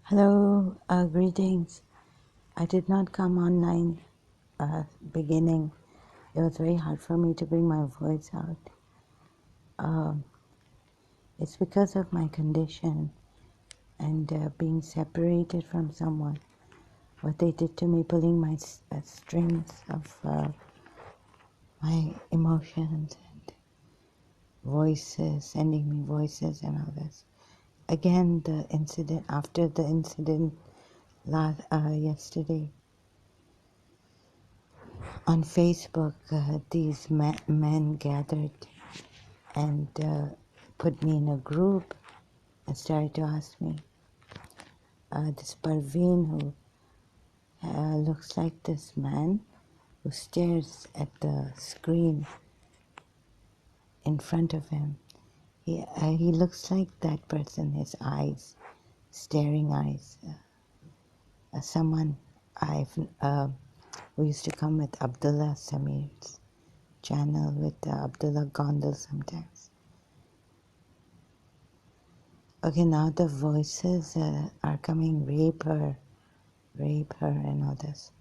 Hello, greetings. I did not come online beginning. It was very hard for me to bring my voice out. It's because of my condition and being separated from someone. What they did to me, pulling my strings of my emotions and voices, sending me voices and all this. Again, the incident, after the incident yesterday, on Facebook, these men gathered and put me in a group and started to ask me. This Parveen, who looks like this man who stares at the screen in front of him. He looks like that person, his eyes, staring eyes. Someone who used to come with Abdullah Samir's channel with Abdullah Gondal sometimes. Okay, now the voices are coming, rape her, and all this.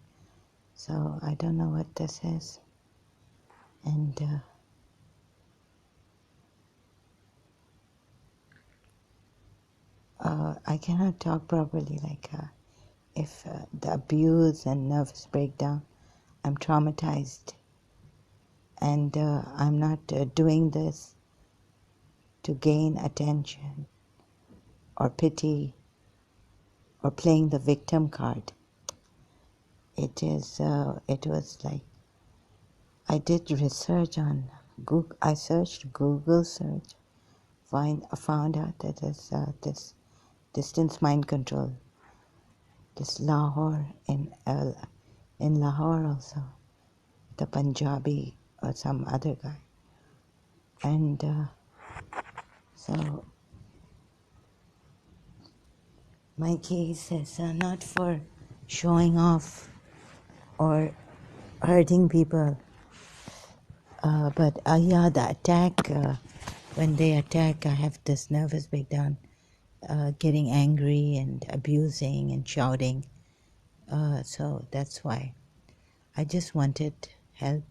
So I don't know what this is. And I cannot talk properly, like if the abuse and nervous breakdown, I'm traumatized. And I'm not doing this to gain attention or pity or playing the victim card. It was like, I did research on Google. I searched Google search, found out that there's this distance mind control, this Lahore in Lahore also, the Punjabi or some other guy, and so my case is not for showing off or hurting people, but yeah, the attack. When they attack, I have this nervous breakdown, getting angry and abusing and shouting. So that's why I just wanted help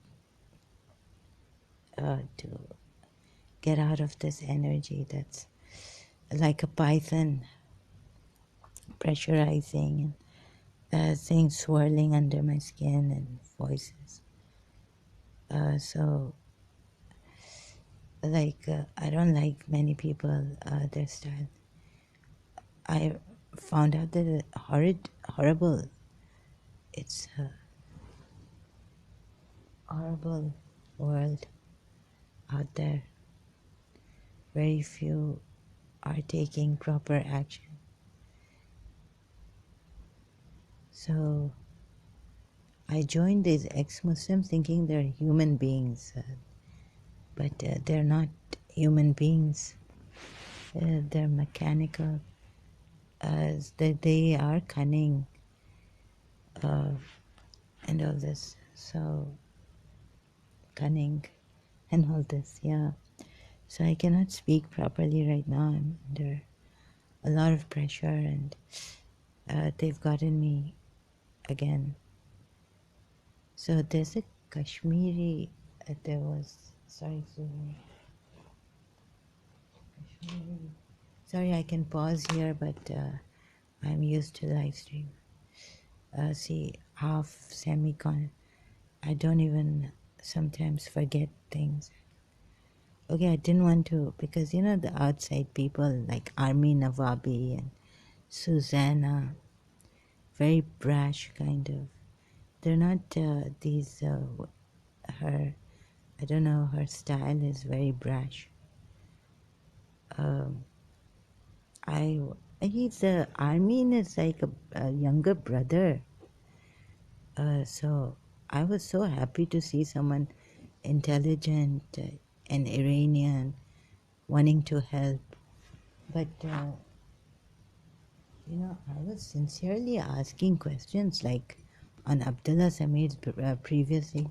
to get out of this energy that's like a python pressurizing and things swirling under my skin and voices. So like I don't like many people, their style. I found out that it's horrible. It's a horrible world out there. Very few are taking proper action. So I joined these ex-Muslims thinking they're human beings, but they're not human beings. They're mechanical. They are cunning and all this. So cunning and all this, yeah. So I cannot speak properly right now. I'm under a lot of pressure, and they've gotten me again. So there's a Kashmiri, there was, sorry, Kashmiri. Sorry, I can pause here, but I'm used to live stream. See, half semicon. I don't even sometimes forget things. Okay, I didn't want to, because you know the outside people like Army Nawabi and Susanna, very brash kind of. They're not these, her, I don't know, her style is very brash. He's Armin is like a younger brother. So I was so happy to see someone intelligent and Iranian wanting to help. But, you know, I was sincerely asking questions like on Abdullah Samir's previously,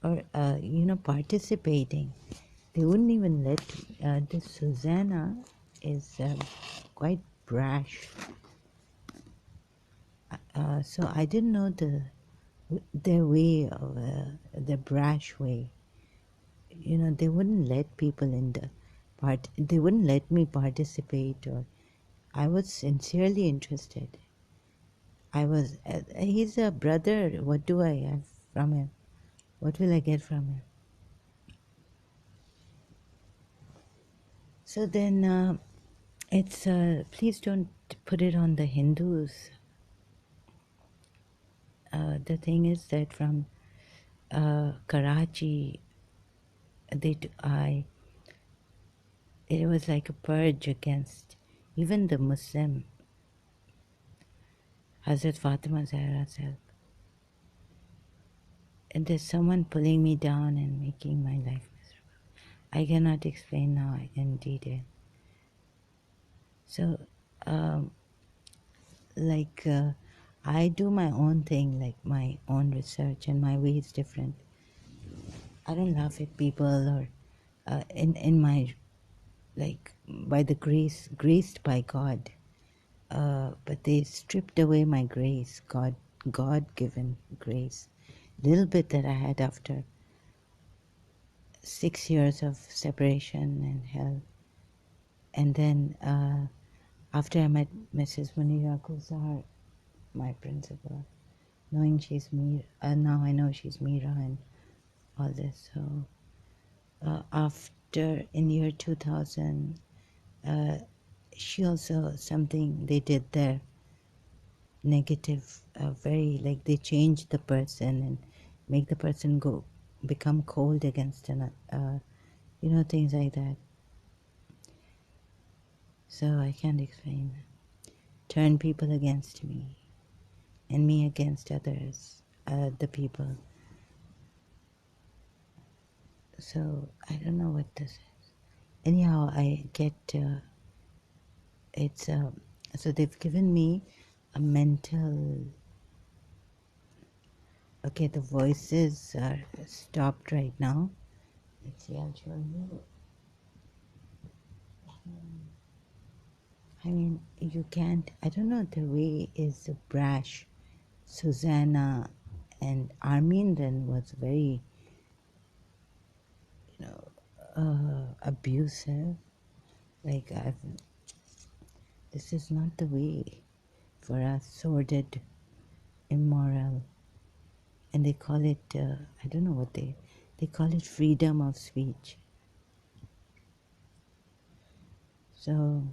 or, you know, participating. They wouldn't even let this Susanna is quite brash. So I didn't know their way of the brash way. You know, they wouldn't let people in the part. They wouldn't let me participate, or I was sincerely interested. I was. He's a brother. What do I have from him? What will I get from him? So then, it's. Please don't put it on the Hindus. The thing is that from Karachi, it was like a purge against even the Muslim Hazrat Fatima Zahra herself. And there's someone pulling me down and making my life miserable. I cannot explain now in detail. So, um, like, I do my own thing, like my own research, and my way is different. I don't laugh at people or in my, like, by the grace, graced by God. But they stripped away my grace, God-given grace. Little bit that I had after 6 years of separation and hell. And then after I met Mrs. Munira Gulzar, my principal, knowing she's Mira, now I know she's Mira and all this. So after, in year 2000, she also, something they did there, negative, very, like they changed the person and make the person become cold against another, things like that. So I can't explain. Turn people against me and me against others, the people. So I don't know what this is. Anyhow, I get, it's, so they've given me a mental, okay, the voices are stopped right now. Let's see, I'll show you. I mean, you can't, I don't know, the way is brash. Susanna and Armin then was very, abusive. Like, this is not the way for us, sordid, immoral. And they call it, I don't know what they call it, freedom of speech. So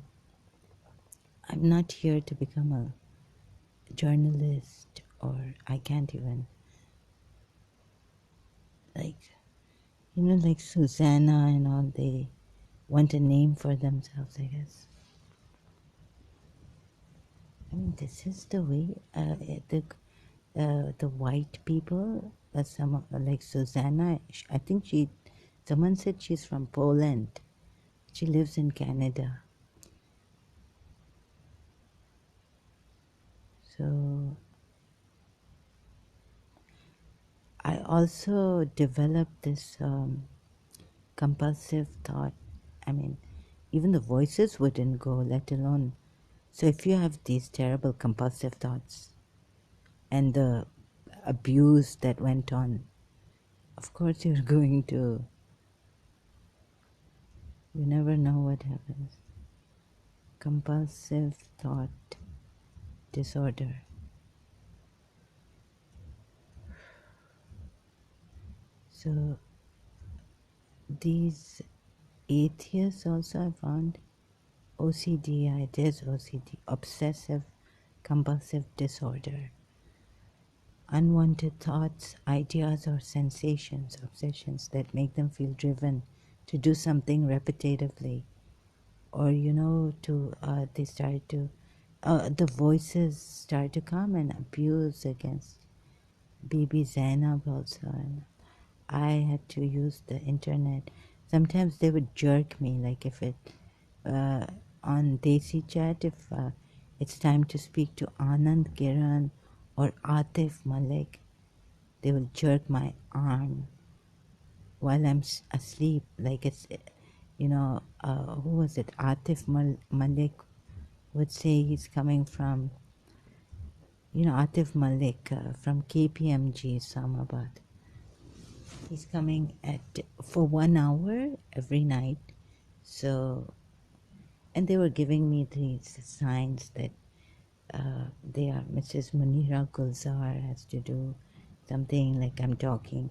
I'm not here to become a journalist, or I can't even, like, like Susanna and all, they want a name for themselves, I guess. I mean, this is the way the white people, some like Susanna. I think someone said she's from Poland. She lives in Canada. So I also developed this compulsive thought. I mean, even the voices wouldn't go, let alone. So if you have these terrible compulsive thoughts and the abuse that went on, of course you're going to, you never know what happens. Compulsive thought disorder. So these atheists also I found OCD, it is OCD, obsessive compulsive disorder. Unwanted thoughts, ideas, or sensations, obsessions that make them feel driven to do something repetitively, or they start to, the voices start to come and abuse against Bibi Zainab also. And I had to use the internet. Sometimes they would jerk me, like if it on Desi Chat, if it's time to speak to Anand Kiran or Atif Malik, they will jerk my arm while I'm asleep. Like it's, who was it? Malik would say he's coming from, Atif Malik from KPMG Islamabad. He's coming for 1 hour every night. So, and they were giving me these signs that they are Mrs. Munira Gulzar has to do something like I'm talking,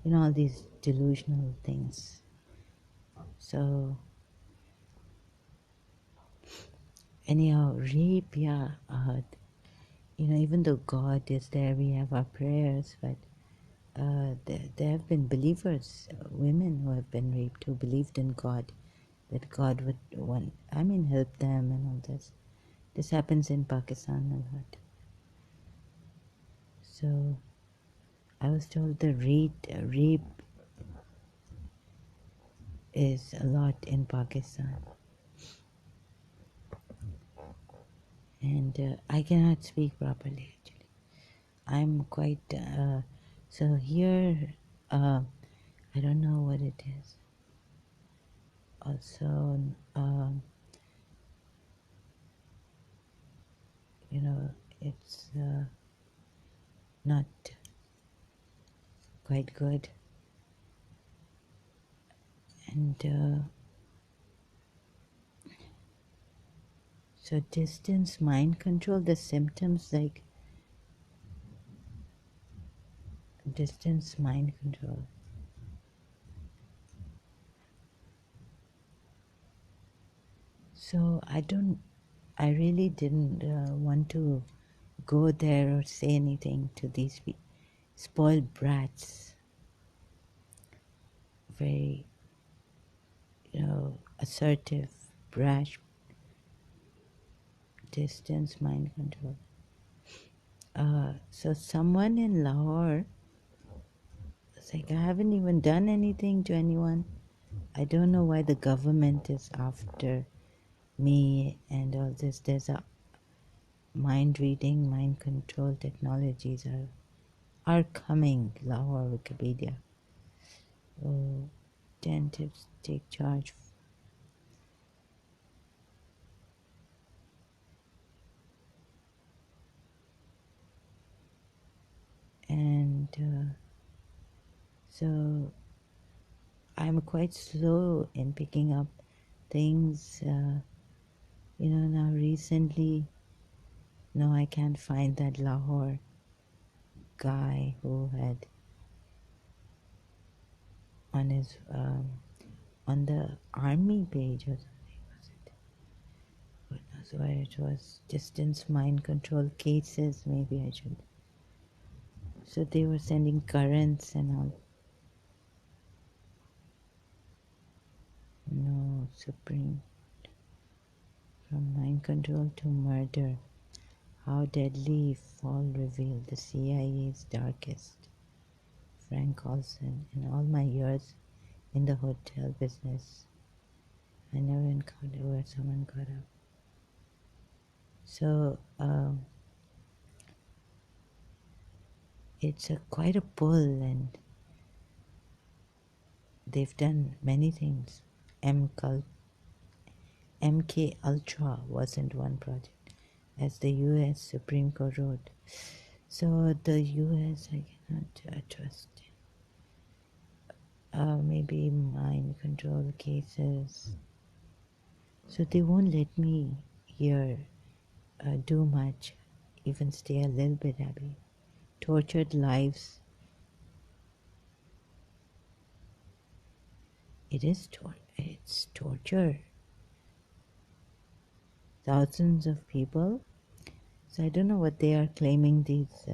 all these delusional things. So, anyhow, rape, yeah, even though God is there, we have our prayers, but there have been believers, women who have been raped, who believed in God, that God would help them and all this. This happens in Pakistan a lot. So I was told the rape is a lot in Pakistan. And I cannot speak properly, actually. I'm quite... so here, I don't know what it is. Also, it's not quite good. And so distance mind control, the symptoms like distance mind control. So I really didn't want to go there or say anything to these spoiled brats. Very, assertive, brash, distance mind control. So someone in Lahore was like, I haven't even done anything to anyone. I don't know why the government is after me and all this. There's a mind reading, mind control technologies are coming. Lahore Wikipedia. Oh, 10 tips take charge. And so I'm quite slow in picking up things. Now recently, no, I can't find that Lahore guy who had on his on the army page or something, was it? Who knows where it was? Distance mind control cases, maybe I should. So they were sending currents and all. No, Supreme. From mind control to murder. How deadly fall revealed the CIA's darkest. Frank Olson. In all my years in the hotel business, I never encountered where someone got up. So it's quite a pull, and they've done many things. MK Ultra wasn't one project, as the US Supreme Court wrote. So the US I cannot trust. Maybe mind control cases. So they won't let me here do much, even stay a little bit happy. Tortured lives. It's torture. Thousands of people. So I don't know what they are claiming, these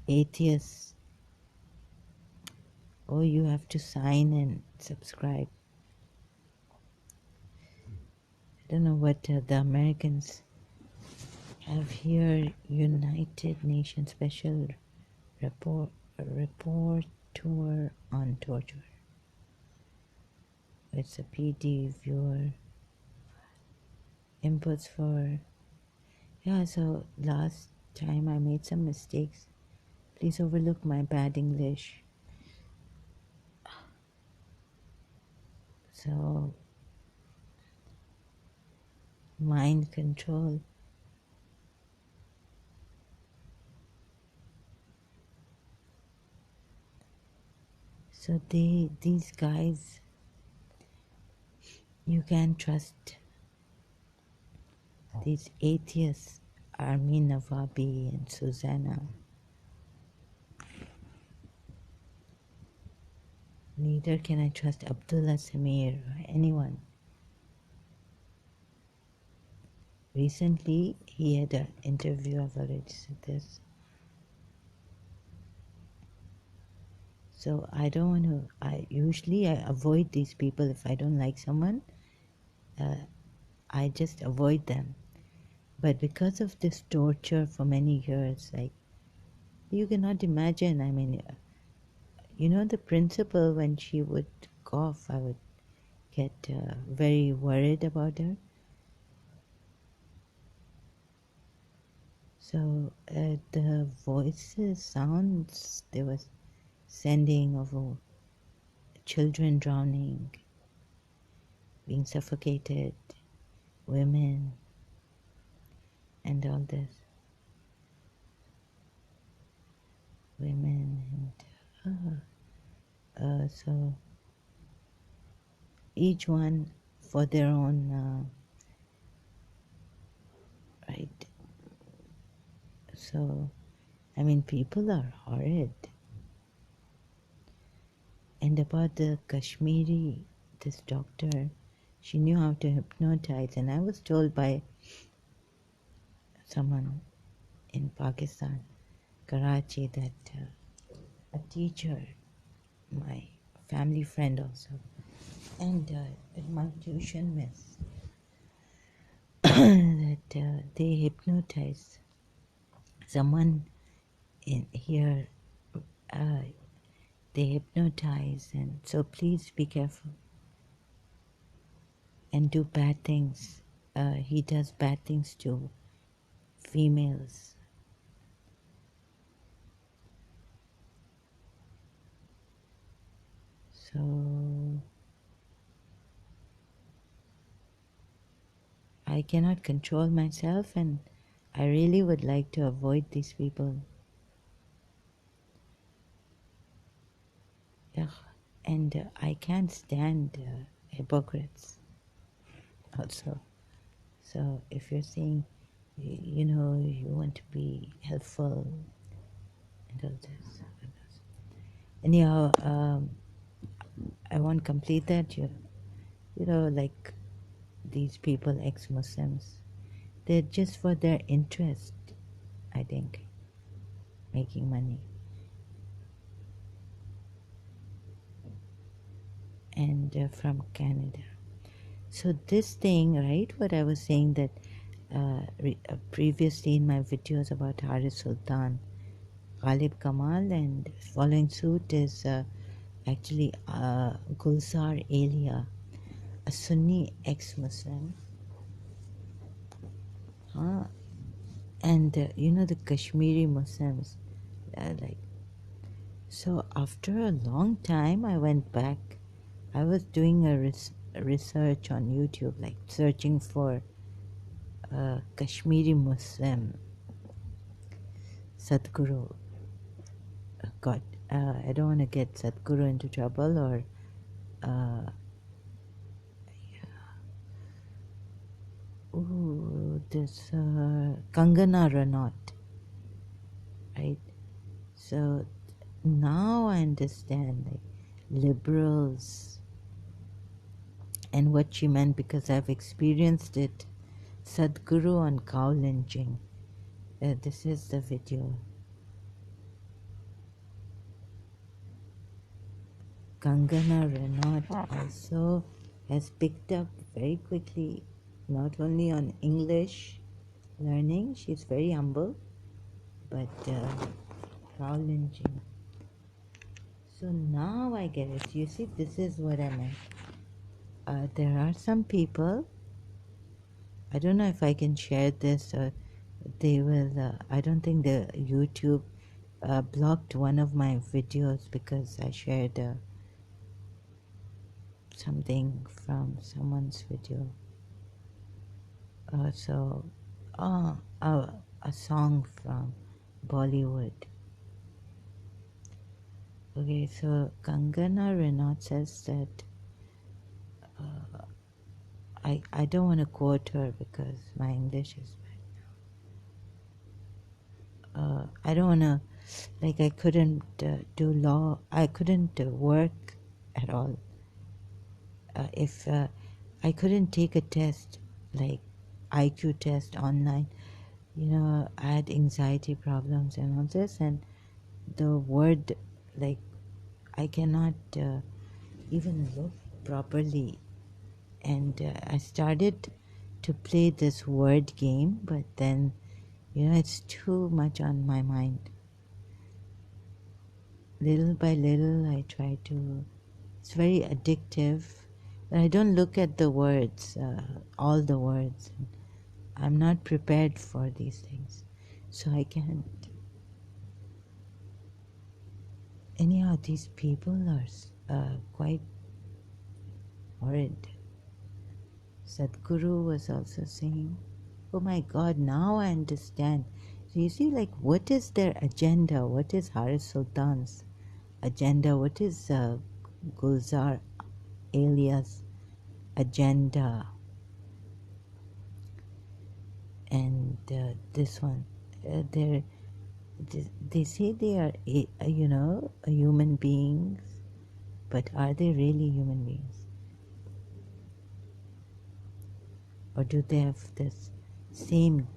atheists. Oh, you have to sign and subscribe. I don't know what the Americans have here. United Nations Special Rapporteur on Torture. It's a PD viewer. Inputs for... Yeah, so last time I made some mistakes. Please overlook my bad English. So mind control. So these guys, you can trust these atheists, Armin Navabi and Susanna. Neither can I trust Abdullah Samir or anyone. Recently, he had an interview, I've already said this. So I don't want to, I avoid these people. If I don't like someone, I just avoid them. But because of this torture for many years, like, you cannot imagine, I mean, you know the principal, when she would cough, I would get very worried about her. So the voices, sounds they were sending of children drowning, being suffocated, women, and all this. Women and so each one for their own right. So I mean, people are horrid. And about the Kashmiri, this doctor, she knew how to hypnotize, and I was told by someone in Pakistan, Karachi, that a teacher, my family friend also, and my tuition miss, that they hypnotize someone in here. They hypnotize, and so please be careful and do bad things. He does bad things to females. So I cannot control myself, and I really would like to avoid these people. Yeah. And I can't stand hypocrites also. So if you're saying, you know, you want to be helpful and all this. Anyhow, I won't complete that. You know, like these people, ex-Muslims, they're just for their interest, I think, making money. And from Canada. So this thing, right, what I was saying that previously in my videos about Haris Sultan, Ghalib Kamal, and following suit is actually Gulzar Elia, a Sunni ex-Muslim. And you know the Kashmiri Muslims, like, so after a long time I went back. I was doing a research on YouTube, like searching for Kashmiri Muslim Sadhguru. God, I don't want to get Sadhguru into trouble, or this Kangana Ranaut, right? So now I understand, like, liberals and what she meant, because I've experienced it. Sadhguru on cow lynching. This is the video. Kangana Ranaut also has picked up very quickly, not only on English learning, she's very humble, but cow lynching. So now I get it. You see, this is what I meant. There are some people, I don't know if I can share this, or they will, I don't think the YouTube blocked one of my videos because I shared something from someone's video. A song from Bollywood. Okay, so Kangana Renaud says that I don't want to quote her because my English is bad. I don't want to, like, I couldn't do law. I couldn't work at all if I couldn't take a test, like IQ test online. You know, I had anxiety problems and all this, and the word, like, I cannot even look properly. And I started to play this word game, but then, you know, it's too much on my mind. Little by little, I try to, it's very addictive, but I don't look at the words, all the words. I'm not prepared for these things, so I can't. Anyhow, these people are quite horrid. Sadhguru was also saying, oh my God, now I understand. So you see, like, what is their agenda? What is Haris Sultan's agenda? What is Gulzar alias agenda? And this one, they say they are, you know, human beings, but are they really human beings? Or do they have this same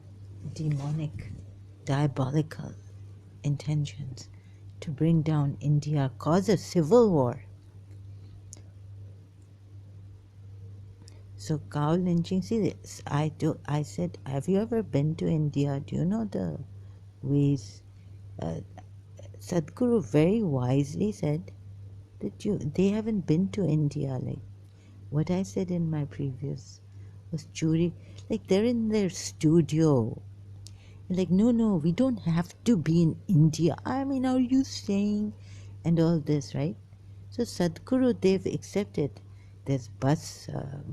demonic, diabolical intentions to bring down India, cause a civil war? So cow lynching, see, I said, have you ever been to India? Do you know the ways? Sadhguru very wisely said that they haven't been to India. Like what I said in my previous was Churi, like they're in their studio. Like, no, we don't have to be in India. I mean, are you saying? And all this, right? So Sadhguru, they've accepted. There's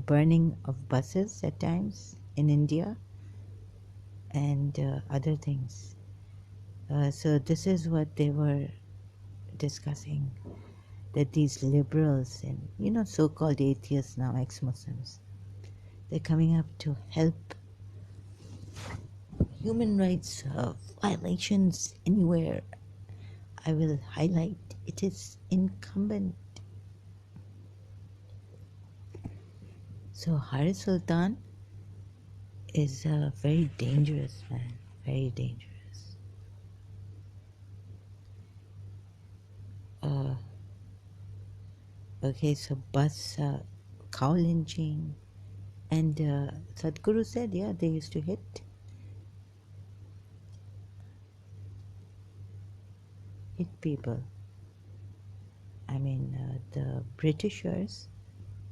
burning of buses at times in India and other things. So this is what they were discussing, that these liberals and, you know, so-called atheists now, ex-Muslims, they're coming up to help human rights violations anywhere. I will highlight it is incumbent. So Haris Sultan is a very dangerous man, very dangerous. Okay, so bus cow lynching, and Sadhguru said, yeah, they used to hit people. I mean, the Britishers.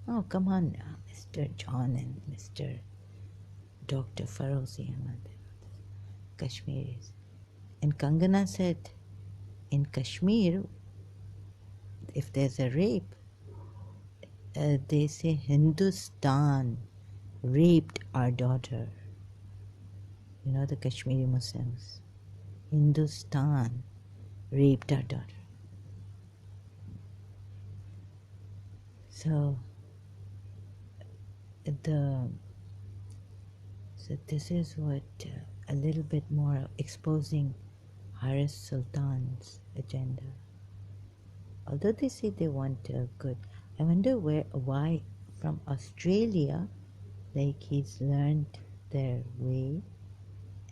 Oh, come on, Mr. John and Mr. Dr. Farozi Ahmad, Kashmiris. And Kangana said, in Kashmir, if there's a rape, they say Hindustan raped our daughter. You know, the Kashmiri Muslims. Hindustan raped our daughter. So this is what a little bit more exposing Haris Sultan's agenda. Although they say they want good, I wonder why from Australia, like he's learned their way,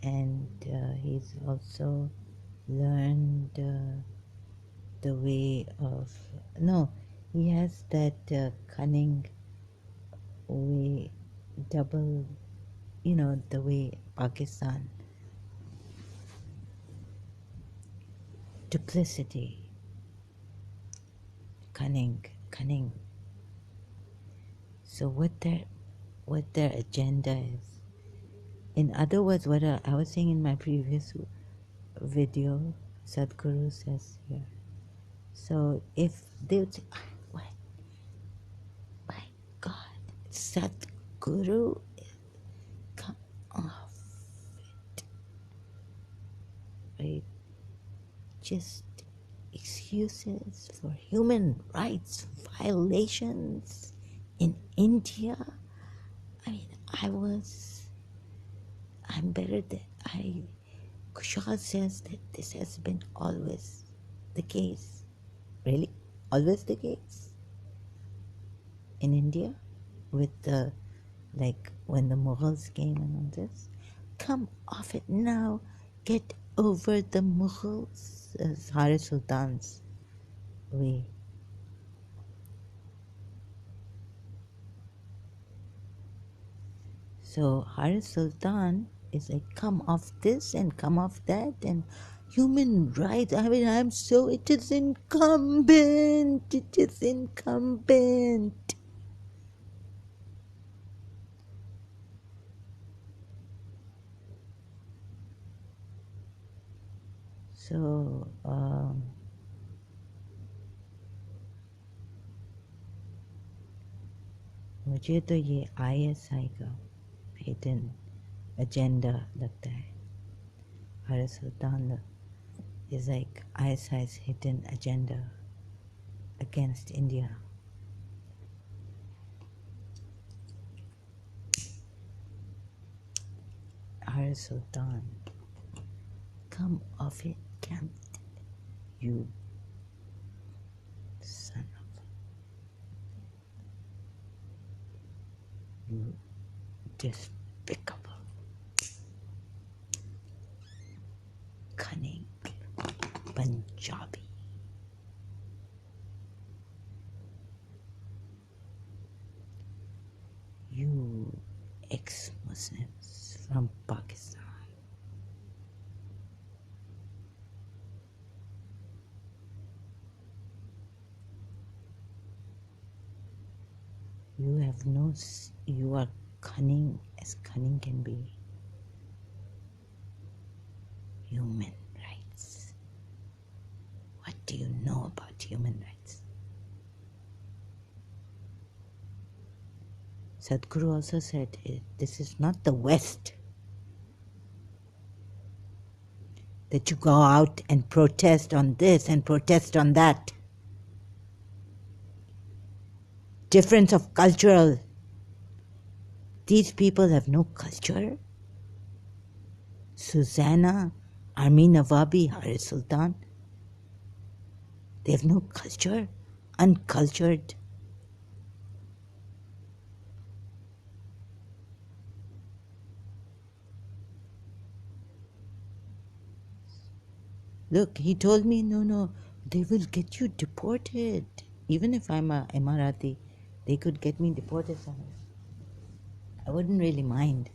and he's also learned the way of, no, he has that cunning way, double, you know, the way Pakistan, duplicity, cunning. So what their agenda is. In other words, what I was saying in my previous video, Sadhguru says here. So if they would say, why Sadhguru, come off it. Right? Just excuses for human rights violations in India. I mean, I'm better than Kushal says that this has been always the case. Really? Always the case? In India? With the, like, when the Mughals came and all this? Come off it now. Get over the Mughals. As Haris Sultan's way. So Haris Sultan is like, come off this and come off that and human rights. I mean, it is incumbent. It is incumbent. So, मुझे तो ये ISI का hidden agenda लगता है. Haris Sultan is like ISI's hidden agenda against India. Haris Sultan, come off it, camp, you son of you despicable, cunning Punjabi. You ex-Muslims from Pakistan. You are cunning as cunning can be. Human rights. What do you know about human rights? Sadhguru also said, this is not the West. That you go out and protest on this and protest on that. Difference of cultural. These people have no culture. Susanna, Armin Nawabi, Haris Sultan. They have no culture. Uncultured. Look, he told me, no, they will get you deported. Even if I'm a Emirati, they could get me deported somewhere. I wouldn't really mind.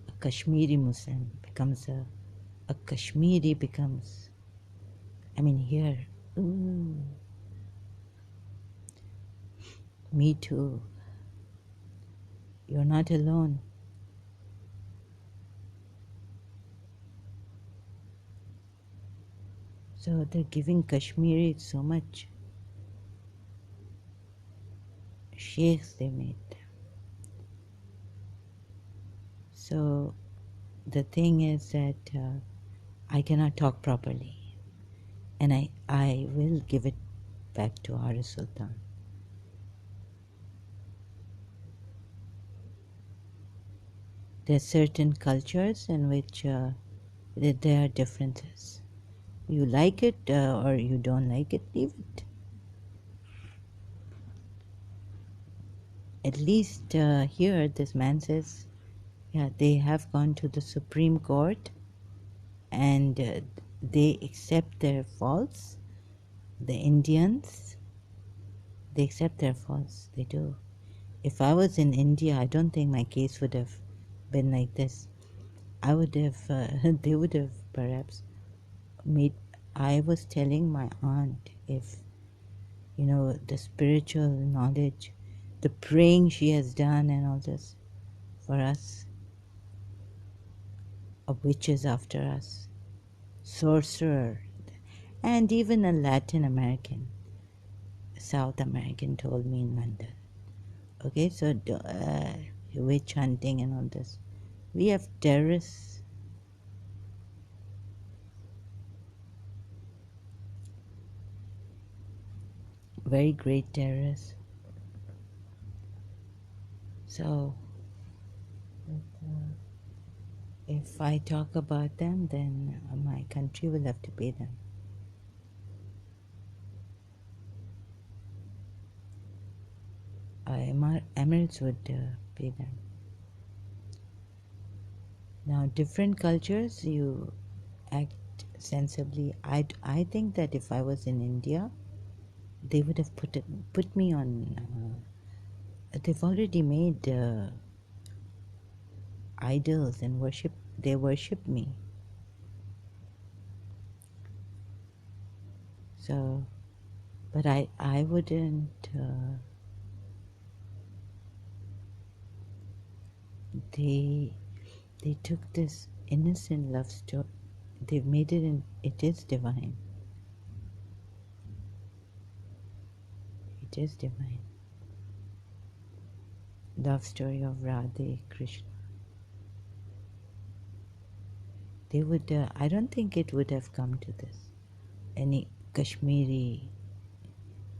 A Kashmiri Muslim becomes a Kashmiri becomes, I mean here, ooh, me too. You're not alone. So they're giving Kashmiri so much sheikhs they made. So the thing is that I cannot talk properly. And I will give it back to Haris Sultan. There are certain cultures in which there are differences. You like it or you don't like it, leave it. At least here this man says, yeah, they have gone to the Supreme Court and they accept their faults. The Indians, they accept their faults. They do. If I was in India, I don't think my case would have been like this. I would have, they would have perhaps made, I was telling my aunt if, the spiritual knowledge, the praying she has done and all this for us, a witch is after us, sorcerer, And even a Latin American, South American told me in London. Okay, so witch hunting and all this. We have terrorists. Very great terrorists. So, if I talk about them, then my country will have to pay them. Emirates would pay them. Now, different cultures, you act sensibly. I think that if I was in India, they would have put me on. They've already made idols and worship. They worship me. So, but I wouldn't. They took this innocent love story. They've made it in. It is divine. It is divine. Love story of Radhe Krishna. They would. I don't think it would have come to this. Any Kashmiri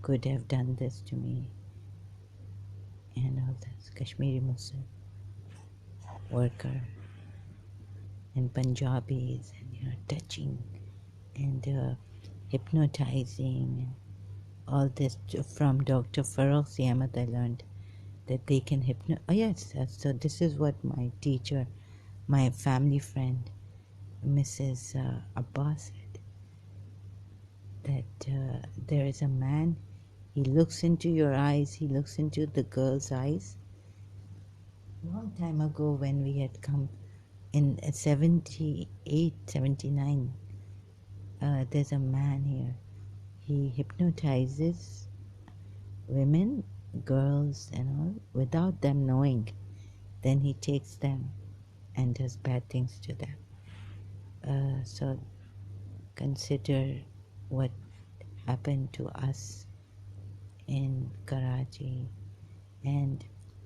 could have done this to me, and all this Kashmiri Muslim worker and Punjabis, and touching and hypnotizing and all this from Dr. Farooq Ahmed. I learned that they can hypnotize. Oh yes, so this is what my teacher, my family friend, Mrs. Abbas said, that there is a man, he looks into your eyes, he looks into the girl's eyes. Long time ago when we had come in 78, 79, there's a man here. He hypnotizes women, girls and all, without them knowing. Then he takes them and does bad things to them. So consider what happened to us in Karachi, and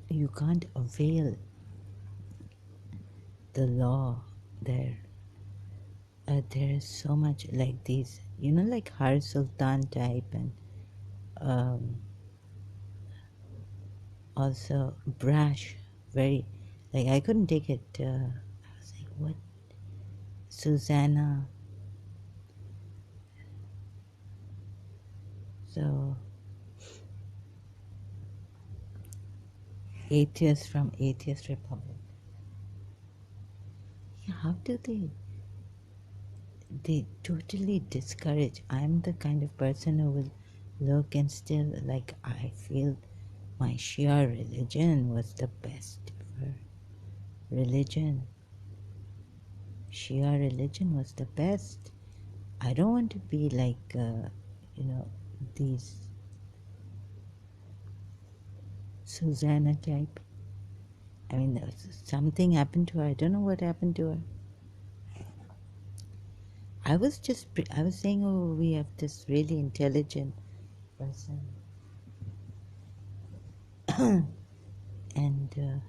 you can't avail the law there. There is so much like these, like Har Sultan type, and also brash, very, like I couldn't take it. I was like, what? Susanna. So, atheists from Atheist Republic. Yeah, how do they totally discourage. I'm the kind of person who will look and still, like, I feel my Shia religion was the best ever religion. Shia religion was the best. I don't want to be like, these Susanna type. I mean, something happened to her. I don't know what happened to her. I was saying, oh, we have this really intelligent person. And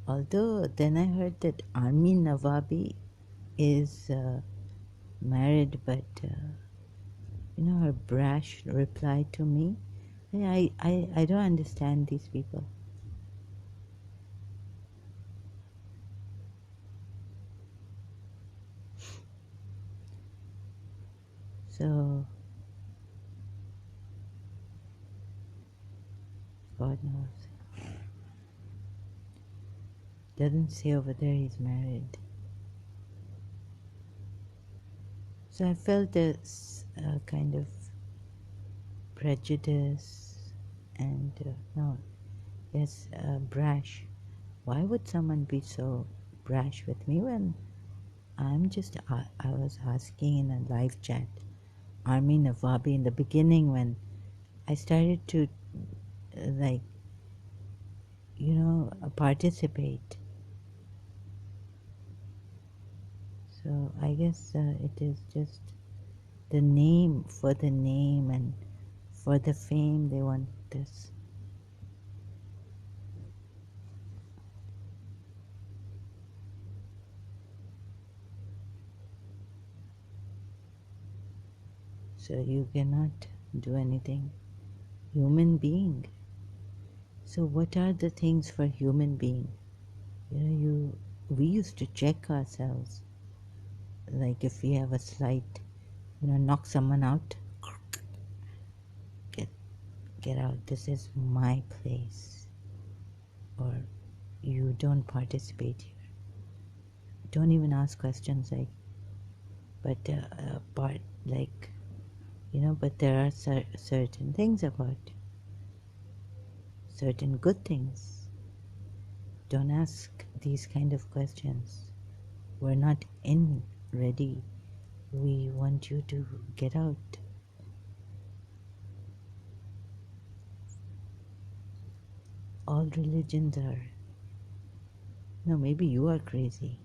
although then I heard that Armin Navabi is married, but her brash reply to me, I don't understand these people. So God knows. Doesn't say over there he's married. So I felt this kind of prejudice and brash. Why would someone be so brash with me when I'm just, I was asking in a live chat, Armin Navabi, in the beginning when I started to participate. So I guess it is just the name for the name and for the fame they want this. So you cannot do anything. Human being. So what are the things for human being? We used to check ourselves. Like if we have a slight, knock someone out, get out. This is my place. Or you don't participate here. Don't even ask questions like, but but there are certain things about certain good things. Don't ask these kind of questions. We're not in ready. We want you to get out. All religions are. No, maybe you are crazy.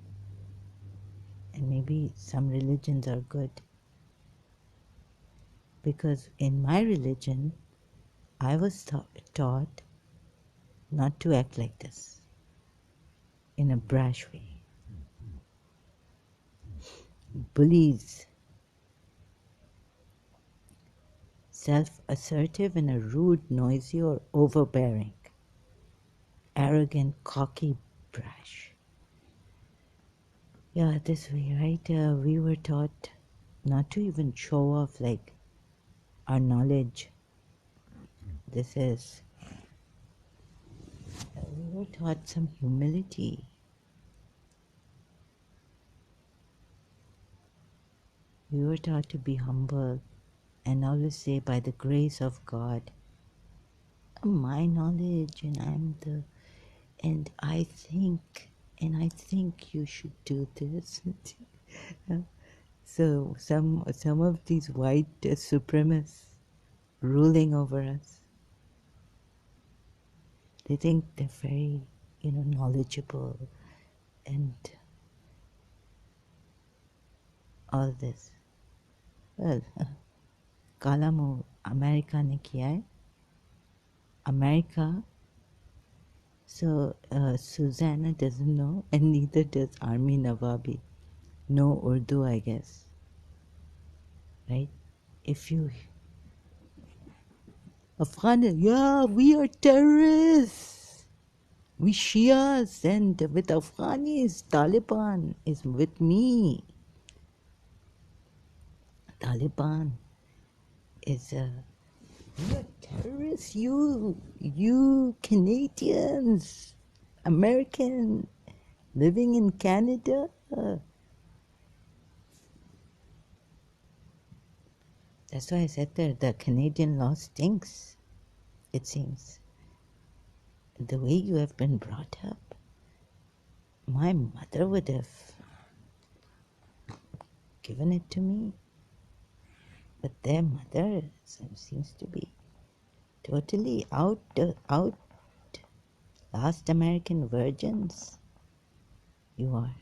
And maybe some religions are good. Because in my religion, I was taught not to act like this in a brash way. Bullies, self-assertive in a rude, noisy, or overbearing, arrogant, cocky, brash. Yeah, this way, right? We were taught not to even show off like our knowledge. This is, we were taught some humility. We were taught to be humble and always say, by the grace of God, my knowledge, and I think you should do this. So some of these white supremacists ruling over us, they think they're very, knowledgeable and all this. Well, काला America ने किया है. America. So Susanna doesn't know, and neither does Army Nawabi. No Urdu, I guess. Right? If you Afghan, yeah, we are terrorists. We Shias, and with Afghanis, Taliban is with me. Taliban is we are terrorists. You Canadians, American, living in Canada. That's why I said that the Canadian law stinks, it seems. The way you have been brought up, my mother would have given it to me. But their mother seems to be totally out, last American virgins. You are.